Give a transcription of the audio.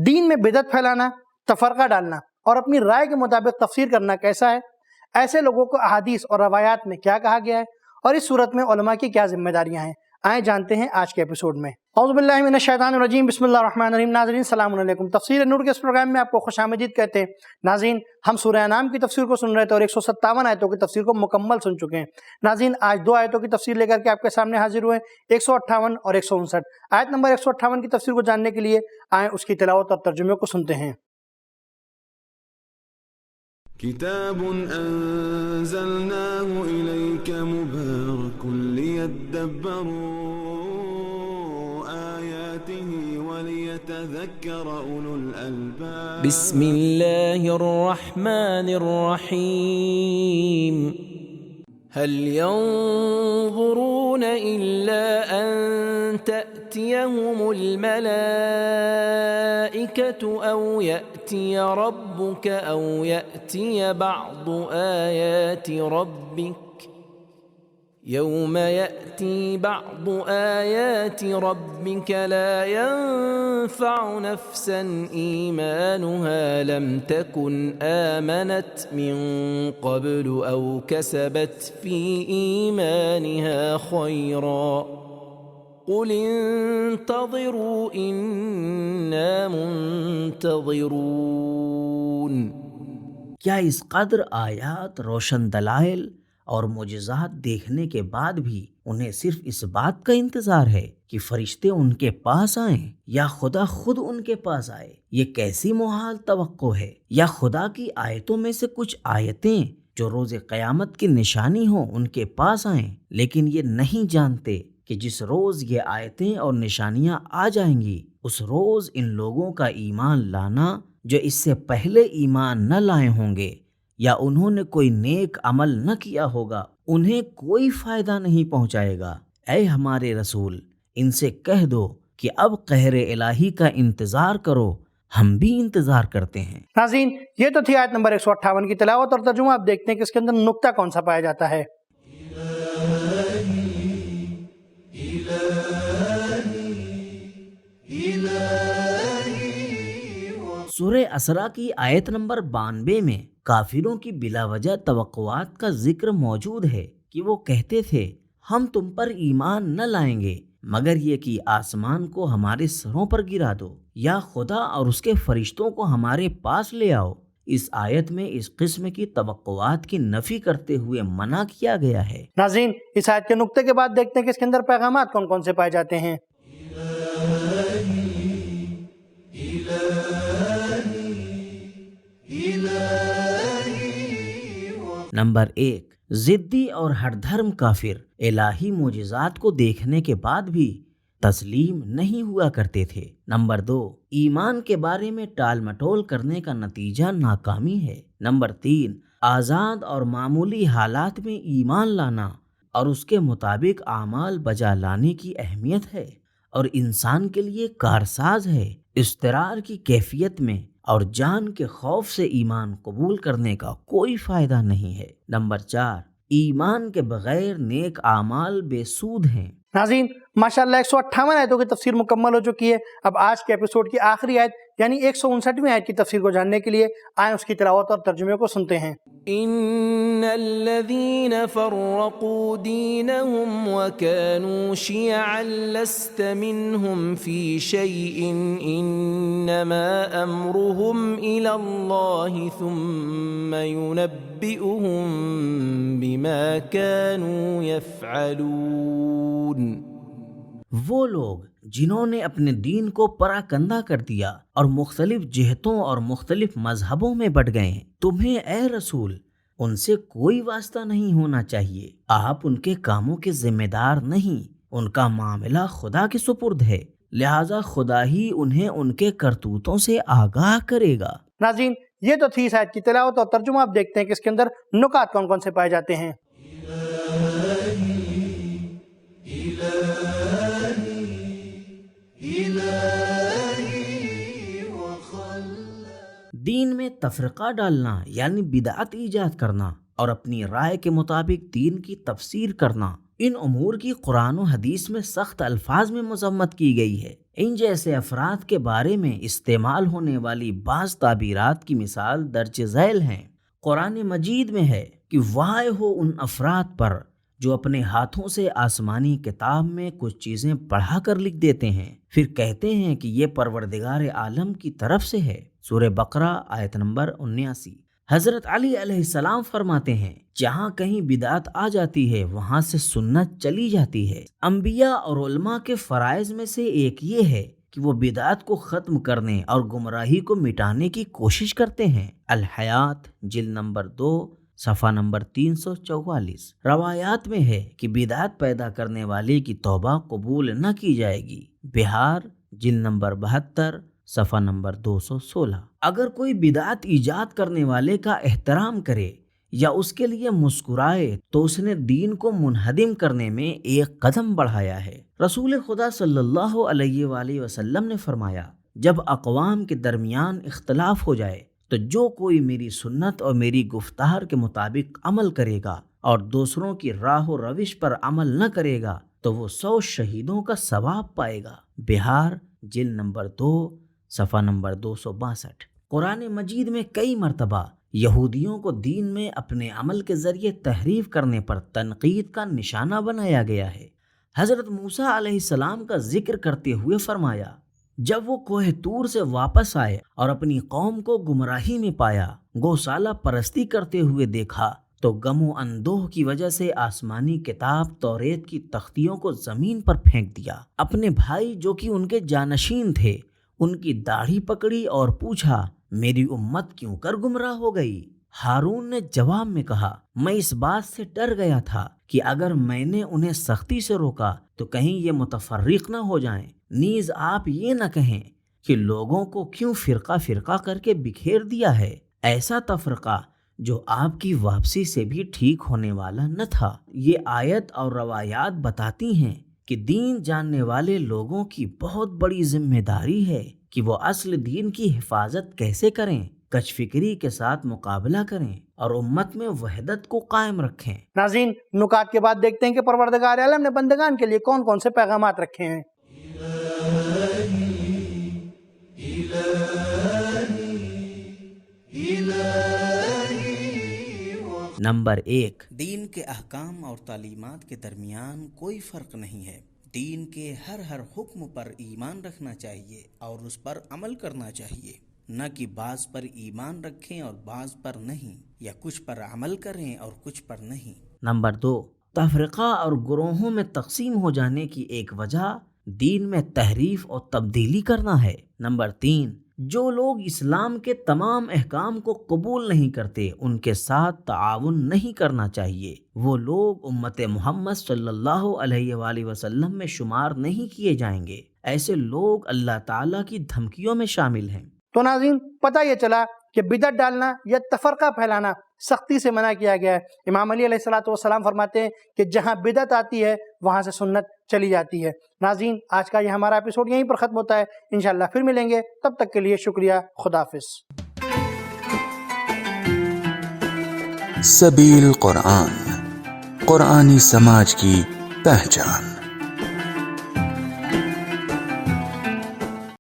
دین میں بدعت پھیلانا، تفرقہ ڈالنا اور اپنی رائے کے مطابق تفسیر کرنا کیسا ہے؟ ایسے لوگوں کو احادیث اور روایات میں کیا کہا گیا ہے اور اس صورت میں علماء کی کیا ذمہ داریاں ہیں؟ آئیں جانتے ہیں آج کے ایپیسوڈ میں۔ اعوذ باللہ من الشیطان الرجیم، بسم اللہ الرحمن الرحیم۔ ناظرین السلام علیکم، تفسیر نور کے اس پروگرام میں آپ کو خوش آمدید کہتے ہیں۔ ناظرین، ہم سورہ انعام کی تفسیر کو سن رہے تھے اور 157 آیتوں کی تفسیر کو مکمل سن چکے ہیں۔ ناظرین، آج 2 آیتوں کی تفسیر لے کر کے آپ کے سامنے حاضر ہوئے، 158 اور 159۔ آیت نمبر 158 کی تفسیر کو جاننے کے لیے آئیں اس کی تلاوت اور ترجمے کو سنتے ہیں۔ كتاب أنزلناه إليك مبارك ليدبروا آياته وليتذكر أولو الألباب بسم الله الرحمن الرحيم هل ينظرون إلا أن تأتيهم الملائكة أو يأتي ربك أو يأتي بعض آيات ربك يوم يأتي بعض آيات ربك لا ينفع نفسا إيمانها لم تكن آمنت من قبل أو كسبت في إيمانها خيرا قل انتظروا إنا منتظرون۔ کیا اس قدر آیات، روشن دلائل اور معجزات دیکھنے کے بعد بھی انہیں صرف اس بات کا انتظار ہے کہ فرشتے ان کے پاس آئیں یا خدا خود ان کے پاس آئے؟ یہ کیسی محال توقع ہے؟ یا خدا کی آیتوں میں سے کچھ آیتیں جو روز قیامت کی نشانی ہوں ان کے پاس آئیں، لیکن یہ نہیں جانتے کہ جس روز یہ آیتیں اور نشانیاں آ جائیں گی اس روز ان لوگوں کا ایمان لانا جو اس سے پہلے ایمان نہ لائے ہوں گے یا انہوں نے کوئی نیک عمل نہ کیا ہوگا، انہیں کوئی فائدہ نہیں پہنچائے گا۔ اے ہمارے رسول، ان سے کہہ دو کہ اب قہر الہی کا انتظار کرو، ہم بھی انتظار کرتے ہیں۔ ناظرین، یہ تو تھی آیت نمبر 158 کی تلاوت اور ترجمہ۔ آپ دیکھتے ہیں کہ اس کے اندر نکتہ کون سا پایا جاتا ہے۔ سورہ اسراء کی آیت نمبر 92 میں کافروں کی بلا وجہ توقعات کا ذکر موجود ہے کہ وہ کہتے تھے ہم تم پر ایمان نہ لائیں گے مگر یہ کہ آسمان کو ہمارے سروں پر گرا دو یا خدا اور اس کے فرشتوں کو ہمارے پاس لے آؤ۔ اس آیت میں اس قسم کی توقعات کی نفی کرتے ہوئے منع کیا گیا ہے۔ ناظرین، اس آیت کے نقطے کے بعد دیکھتے ہیں کہ اس کے اندر پیغامات کون کون سے پائے جاتے ہیں۔ نمبر 1، ضدی اور ہر دھرم کافر الہی معجزات کو دیکھنے کے بعد بھی تسلیم نہیں ہوا کرتے تھے۔ نمبر 2، ایمان کے بارے میں ٹال مٹول کرنے کا نتیجہ ناکامی ہے۔ نمبر 3، آزاد اور معمولی حالات میں ایمان لانا اور اس کے مطابق اعمال بجا لانے کی اہمیت ہے اور انسان کے لیے کارساز ہے۔ اضطرار کی کیفیت میں اور جان کے خوف سے ایمان قبول کرنے کا کوئی فائدہ نہیں ہے۔ نمبر 4، ایمان کے بغیر نیک اعمال بے سود ہیں۔ ناظرین، ماشاءاللہ 158 آیتوں کی تفسیر مکمل ہو چکی ہے۔ اب آج کے ایپیسوڈ کی آخری آیت یعنی 159ویں آیت کی تفسیر کو جاننے کے لیے آئیں اس کی تلاوت اور ترجمے کو سنتے ہیں۔ ان الذين فرقوا دينهم وكانوا شيعا لست منهم في شيء انما امرهم الى الله ثم ينبئهم بما كانوا يفعلون۔ وہ لوگ جنہوں نے اپنے دین کو پراکندہ کر دیا اور مختلف جہتوں اور مختلف مذہبوں میں بٹ گئے ہیں، تمہیں اے رسول ان سے کوئی واسطہ نہیں ہونا چاہیے۔ آپ ان کے کاموں کے ذمہ دار نہیں، ان کا معاملہ خدا کے سپرد ہے، لہٰذا خدا ہی انہیں ان کے کرتوتوں سے آگاہ کرے گا۔ ناظرین، یہ تو تھی اس آیت کی تلاوت اور ترجمہ۔ آپ دیکھتے ہیں کہ اس کے اندر نکات کون کون سے پائے جاتے ہیں۔ دین میں تفرقہ ڈالنا یعنی بدعت ایجاد کرنا اور اپنی رائے کے مطابق دین کی تفسیر کرنا، ان امور کی قرآن و حدیث میں سخت الفاظ میں مذمت کی گئی ہے۔ ان جیسے افراد کے بارے میں استعمال ہونے والی بعض تعبیرات کی مثال درج ذیل ہیں۔ قرآن مجید میں ہے کہ وائے ہو ان افراد پر جو اپنے ہاتھوں سے آسمانی کتاب میں کچھ چیزیں پڑھا کر لکھ دیتے ہیں، پھر کہتے ہیں کہ یہ پروردگار عالم کی طرف سے ہے۔ سورہ بقرہ آیت نمبر 79۔ حضرت علی علیہ السلام فرماتے ہیں جہاں کہیں بدعت آ جاتی ہے وہاں سے سنت چلی جاتی ہے۔ انبیاء اور علماء کے فرائض میں سے ایک یہ ہے کہ وہ بدعت کو ختم کرنے اور گمراہی کو مٹانے کی کوشش کرتے ہیں۔ الحیات جلد نمبر 2 صفحہ نمبر 344۔ روایات میں ہے کہ بدعت پیدا کرنے والے کی توبہ قبول نہ کی جائے گی۔ بہار جلد نمبر 72 صفحہ نمبر 216۔ اگر کوئی بدعت ایجاد کرنے والے کا احترام کرے یا اس کے لیے مسکرائے تو اس نے دین کو منہدم کرنے میں ایک قدم بڑھایا ہے۔ رسول خدا صلی اللہ علیہ وآلہ وسلم نے فرمایا جب اقوام کے درمیان اختلاف ہو جائے تو جو کوئی میری سنت اور میری گفتار کے مطابق عمل کرے گا اور دوسروں کی راہ و روش پر عمل نہ کرے گا تو وہ 100 شہیدوں کا ثواب پائے گا۔ بہار جلد نمبر 2 صفحہ نمبر 262۔ قرآن مجید میں کئی مرتبہ یہودیوں کو دین میں اپنے عمل کے ذریعے تحریف کرنے پر تنقید کا نشانہ بنایا گیا ہے۔ حضرت موسیٰ علیہ السلام کا ذکر کرتے ہوئے فرمایا جب وہ کوہ طور سے واپس آئے اور اپنی قوم کو گمراہی میں پایا، گوسالہ پرستی کرتے ہوئے دیکھا تو غم و اندوہ کی وجہ سے آسمانی کتاب توریت کی تختیوں کو زمین پر پھینک دیا۔ اپنے بھائی جو کہ ان کے جانشین تھے ان کی داڑھی پکڑی اور پوچھا میری امت کیوں کر گمراہ ہو گئی؟ ہارون نے جواب میں کہا میں اس بات سے ڈر گیا تھا کہ اگر میں نے انہیں سختی سے روکا تو کہیں یہ متفرق نہ ہو جائیں، نیز آپ یہ نہ کہیں کہ لوگوں کو کیوں فرقہ فرقہ کر کے بکھیر دیا ہے، ایسا تفرقہ جو آپ کی واپسی سے بھی ٹھیک ہونے والا نہ تھا۔ یہ آیت اور روایات بتاتی ہیں کہ دین جاننے والے لوگوں کی بہت بڑی ذمہ داری ہے کہ وہ اصل دین کی حفاظت کیسے کریں، کج فکری کے ساتھ مقابلہ کریں اور امت میں وحدت کو قائم رکھیں۔ ناظرین، نکات کے بعد دیکھتے ہیں کہ پروردگار عالم نے بندگان کے لیے کون کون سے پیغامات رکھے ہیں۔ نمبر 1، دین کے احکام اور تعلیمات کے درمیان کوئی فرق نہیں ہے۔ دین کے ہر حکم پر ایمان رکھنا چاہیے اور اس پر عمل کرنا چاہیے، نہ کہ بعض پر ایمان رکھیں اور بعض پر نہیں، یا کچھ پر عمل کریں اور کچھ پر نہیں۔ نمبر 2، تفرقہ اور گروہوں میں تقسیم ہو جانے کی ایک وجہ دین میں تحریف اور تبدیلی کرنا ہے۔ نمبر 3، جو لوگ اسلام کے تمام احکام کو قبول نہیں کرتے ان کے ساتھ تعاون نہیں کرنا چاہیے، وہ لوگ امت محمد صلی اللہ علیہ وآلہ وسلم میں شمار نہیں کیے جائیں گے۔ ایسے لوگ اللہ تعالیٰ کی دھمکیوں میں شامل ہیں۔ تو ناظرین، پتہ یہ چلا کہ بدعت ڈالنا یا تفرقہ پھیلانا سختی سے منع کیا گیا ہے۔ امام علی علیہ السلام فرماتے ہیں کہ جہاں بدعت آتی ہے وہاں سے سنت چلی جاتی ہے۔ ناظرین، آج کا یہ ہمارا ایپیسوڈ یہیں پر ختم ہوتا ہے، انشاءاللہ پھر ملیں گے، تب تک کے لیے شکریہ، خدا حافظ۔ سبیل قرآن، قرآنی سماج کی پہچان۔